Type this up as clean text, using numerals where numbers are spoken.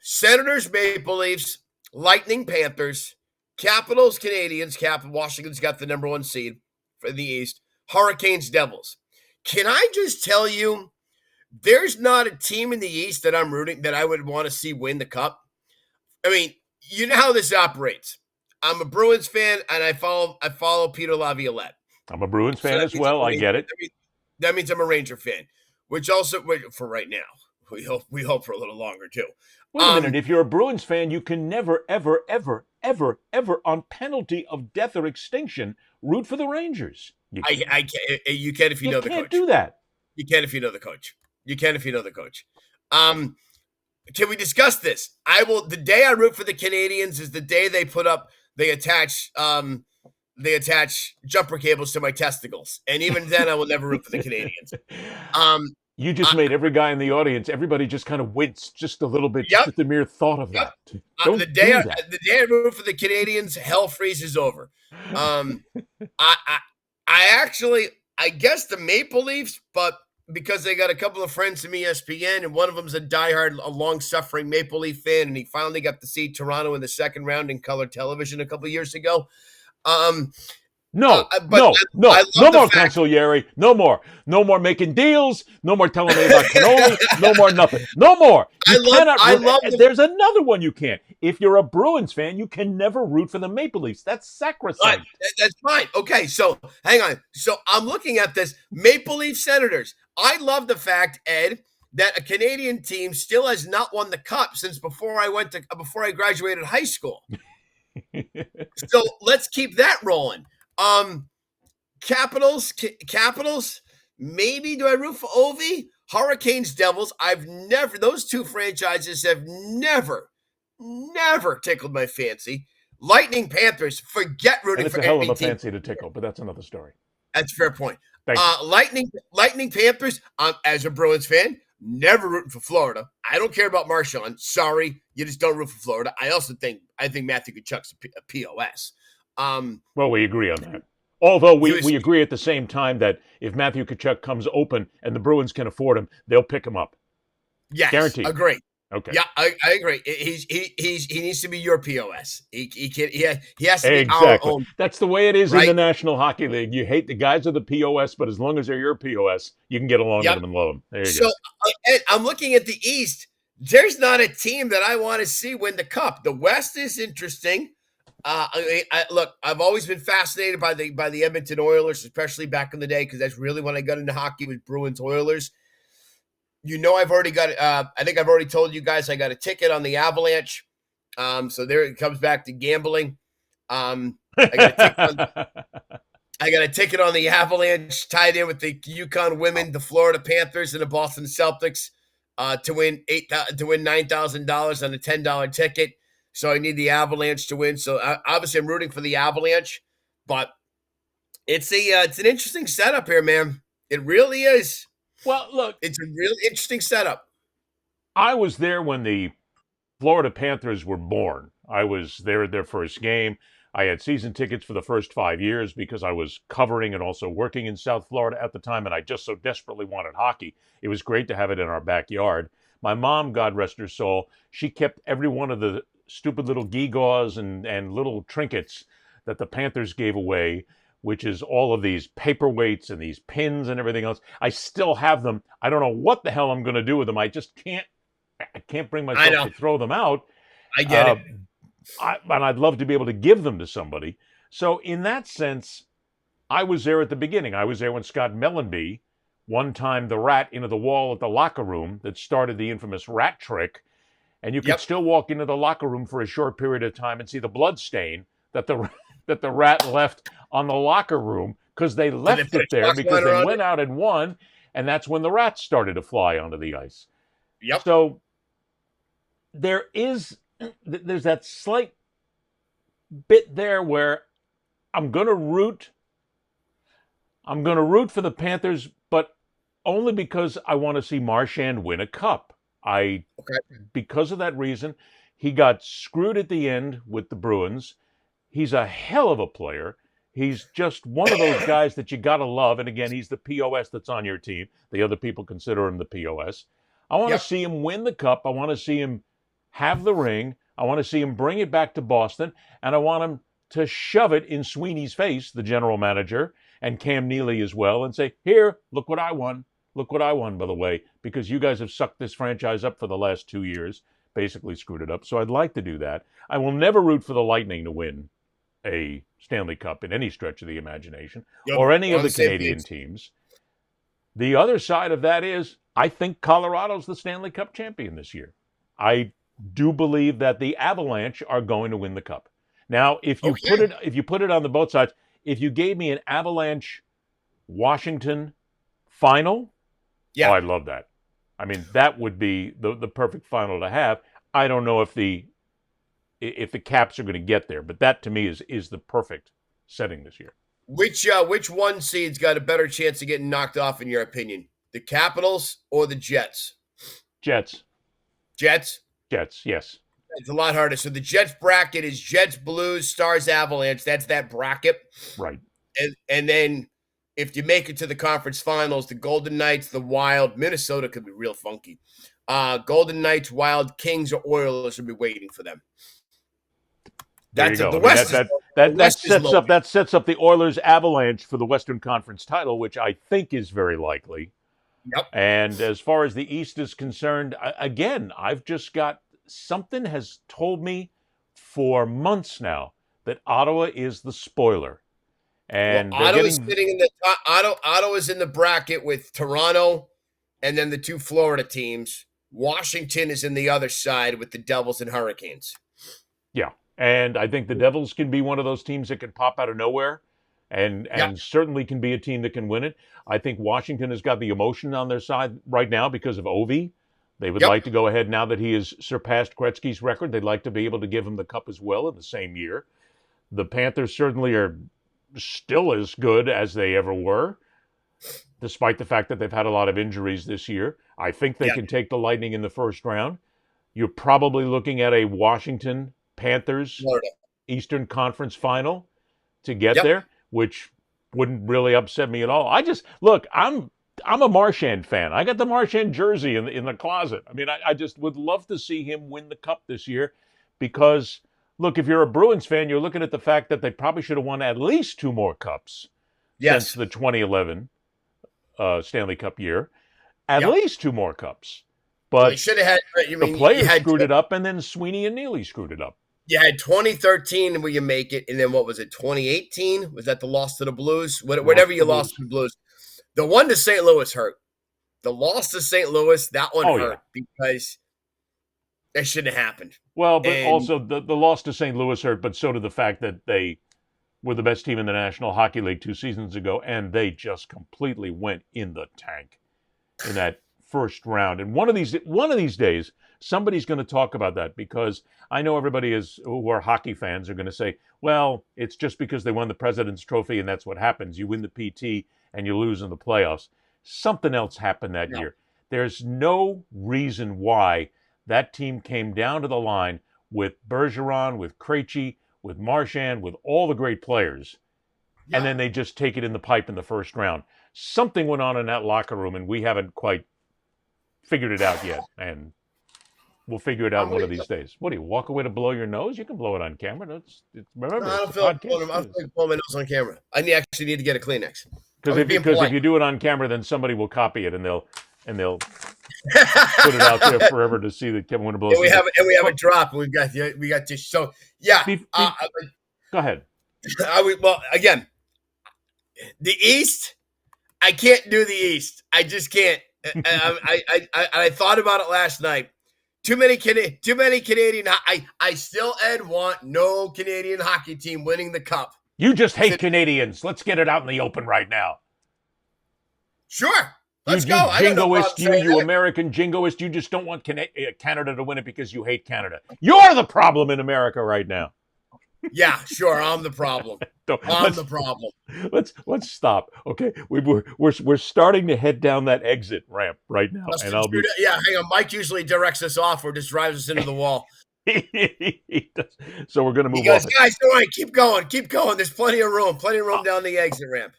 Senators, Maple Leafs, Lightning, Panthers, Capitals, Canadians. Washington's got the number 1 seed for the East. Hurricanes, Devils. Can I just tell you, there's not a team in the East that I'm rooting that I would want to see win the Cup. I mean, you know how this operates. I'm a Bruins fan, and I follow Peter Laviolette. I'm a Bruins fan as well. I get it. That means I'm a Ranger fan, which also for right now. We hope for a little longer too. Wait a minute. If you're a Bruins fan, you can never, ever, ever, ever, ever, on penalty of death or extinction, root for the Rangers. You can if you know the coach. You can't do that. You can if you know the coach. Can we discuss this? The day I root for the Canadians is the day they attach jumper cables to my testicles. And even then I will never root for the Canadians. You just made every guy in the audience, everybody just kind of winced just a little bit, just at the mere thought of that. The day I root for the Canadians, hell freezes over. I guess the Maple Leafs, but because they got a couple of friends from ESPN, and one of them's a long-suffering Maple Leaf fan, and he finally got to see Toronto in the second round in color television a couple of years ago. No more, Consigliere. No more making deals. No more telling me about cannoli. No more nothing. No more. There's another one you can't. If you're a Bruins fan, you can never root for the Maple Leafs. That's sacrosanct. That's fine. Okay, so hang on. So I'm looking at this Maple Leaf Senators. I love the fact, Ed, that a Canadian team still has not won the Cup since before I graduated high school. So let's keep that rolling. Capitals, maybe do I root for Ovi? Hurricanes, Devils, those two franchises have never tickled my fancy. Lightning, Panthers, forget rooting for any team. It's a hell of a fancy to tickle, but that's another story. That's a fair point. Lightning, Panthers, as a Bruins fan, never rooting for Florida. I don't care about Marchand. Sorry, you just don't root for Florida. I think Matthew Tkachuk's a POS. Well, we agree on that. Although we agree at the same time that if Matthew Tkachuk comes open and the Bruins can afford him, they'll pick him up. Yes, guaranteed. Agree. Okay. Yeah, I agree. He needs to be your POS. He has to be our own. That's the way it is in the National Hockey League. You hate the guys of the POS, but as long as they're your POS, you can get along with them and love them. There you go. So I'm looking at the East. There's not a team that I want to see win the Cup. The West is interesting. Look, I've always been fascinated by the Edmonton Oilers, especially back in the day, because that's really when I got into hockey was Bruins Oilers. You know, I've already got. I think I've already told you guys I got a ticket on the Avalanche. So there it comes back to gambling. I got a ticket on the Avalanche, tied in with the Yukon Women, the Florida Panthers, and the Boston Celtics to win $9,000 on a $10 ticket. So I need the Avalanche to win. So obviously I'm rooting for the Avalanche, but it's an interesting setup here, man. It really is. Well, look, it's a really interesting setup. I was there when the Florida Panthers were born. I was there at their first game. I had season tickets for the first 5 years because I was covering and also working in South Florida at the time, and I just so desperately wanted hockey. It was great to have it in our backyard. My mom, God rest her soul, she kept every one of the stupid little gewgaws and little trinkets that the Panthers gave away, which is all of these paperweights and these pins and everything else. I still have them. I don't know what the hell I'm going to do with them. I just can't bring myself to throw them out. I get it. And I'd love to be able to give them to somebody. So in that sense, I was there at the beginning. I was there when Scott Mellenby one time the rat into the wall at the locker room that started the infamous rat trick. And you could still walk into the locker room for a short period of time and see the blood stain that the rat left on the locker room because they left it there because they went out and won, and that's when the rats started to fly onto the ice. Yep. So there's that slight bit there where I'm going to root for the Panthers, but only because I want to see Marchand win a cup. Because of that reason, he got screwed at the end with the Bruins. He's a hell of a player. He's just one of those guys that you got to love. And again, he's the POS that's on your team. The other people consider him the POS. I want to see him win the cup. I want to see him have the ring. I want to see him bring it back to Boston, and I want him to shove it in Sweeney's face, the general manager, and Cam Neely as well, and say, here, look what I won. Look what I won, by the way, because you guys have sucked this franchise up for the last 2 years, basically screwed it up. So I'd like to do that. I will never root for the Lightning to win a Stanley Cup in any stretch of the imagination, or any of the Canadian teams. The other side of that is, I think Colorado's the Stanley Cup champion this year. I do believe that the Avalanche are going to win the cup. Now, if you put it on the both sides, if you gave me an Avalanche Washington final, oh, I'd love that. I mean, that would be the perfect final to have. I don't know if the Caps are going to get there, but that to me is the perfect setting this year. Which one seed's got a better chance of getting knocked off in your opinion? The Capitals or the Jets? Jets. Jets? Jets, yes. It's a lot harder. So the Jets bracket is Jets, Blues, Stars, Avalanche. That's that bracket. Right. And then if you make it to the conference finals, the Golden Knights, the Wild, Minnesota could be real funky. Golden Knights, Wild, Kings, or Oilers will be waiting for them. There you go. That sets up the Oilers Avalanche for the Western Conference title, which I think is very likely. Yep. And as far as the East is concerned, again, I've just got something has told me for months now that Ottawa is the spoiler. And Ottawa's sitting in the top. Ottawa's in the bracket with Toronto and then the two Florida teams. Washington is in the other side with the Devils and Hurricanes. Yeah. And I think the Devils can be one of those teams that can pop out of nowhere and certainly can be a team that can win it. I think Washington has got the emotion on their side right now because of Ovi. They would like to go ahead now that he has surpassed Gretzky's record. They'd like to be able to give him the cup as well in the same year. The Panthers certainly are still as good as they ever were, despite the fact that they've had a lot of injuries this year. I think they can take the Lightning in the first round. You're probably looking at a Washington Panthers Florida Eastern Conference final to get there, which wouldn't really upset me at all. I'm a Marchand fan. I got the Marchand jersey in the closet. I mean, I just would love to see him win the cup this year because, look, if you're a Bruins fan, you're looking at the fact that they probably should have won at least 2 more cups since the 2011 Stanley Cup year. At least 2 more cups. But they should have had. The players screwed it up, and then Sweeney and Neely screwed it up. You had 2013 where you make it, and then what was it, 2018? Was that the loss to the Blues? Whatever you lost to the Blues. The one to St. Louis hurt. The loss to St. Louis, that one hurt because that shouldn't have happened. Well, but also the loss to St. Louis hurt, but so did the fact that they were the best team in the National Hockey League 2 seasons ago, and they just completely went in the tank in that first round. And one of these days, somebody's going to talk about that because I know everybody who are hockey fans are going to say, well, it's just because they won the President's Trophy and that's what happens. You win the PT and you lose in the playoffs. Something else happened that year. There's no reason why that team came down to the line with Bergeron, with Krejci, with Marchand, with all the great players, and then they just take it in the pipe in the first round. Something went on in that locker room, and we haven't quite figured it out yet, and we'll figure it out one of these days. What do you walk away to blow your nose? You can blow it on camera. Remember, I don't feel like blowing my nose on camera. I actually need to get a Kleenex. Because if you do it on camera, then somebody will copy it and they'll put it out there forever to see that Kevin Winter blows. And we have a drop. We got this. So go ahead. Well, again, the East. I can't do the East. I just can't. I thought about it last night. Too many Canadian. I still, Ed, want no Canadian hockey team winning the cup. You just hate Canadians. Let's get it out in the open right now. Sure. Let's go. Jingoist, you American jingoist. You just don't want Canada to win it because you hate Canada. You're the problem in America right now. Yeah, sure. I'm the problem. I'm the problem. Let's stop. Okay, we're starting to head down that exit ramp right now, and I'll be. Yeah, hang on. Mike usually directs us off or just drives us into the wall. So we're going to move on. Guys, don't worry. Keep going. Keep going. There's plenty of room. Plenty of room down the exit ramp.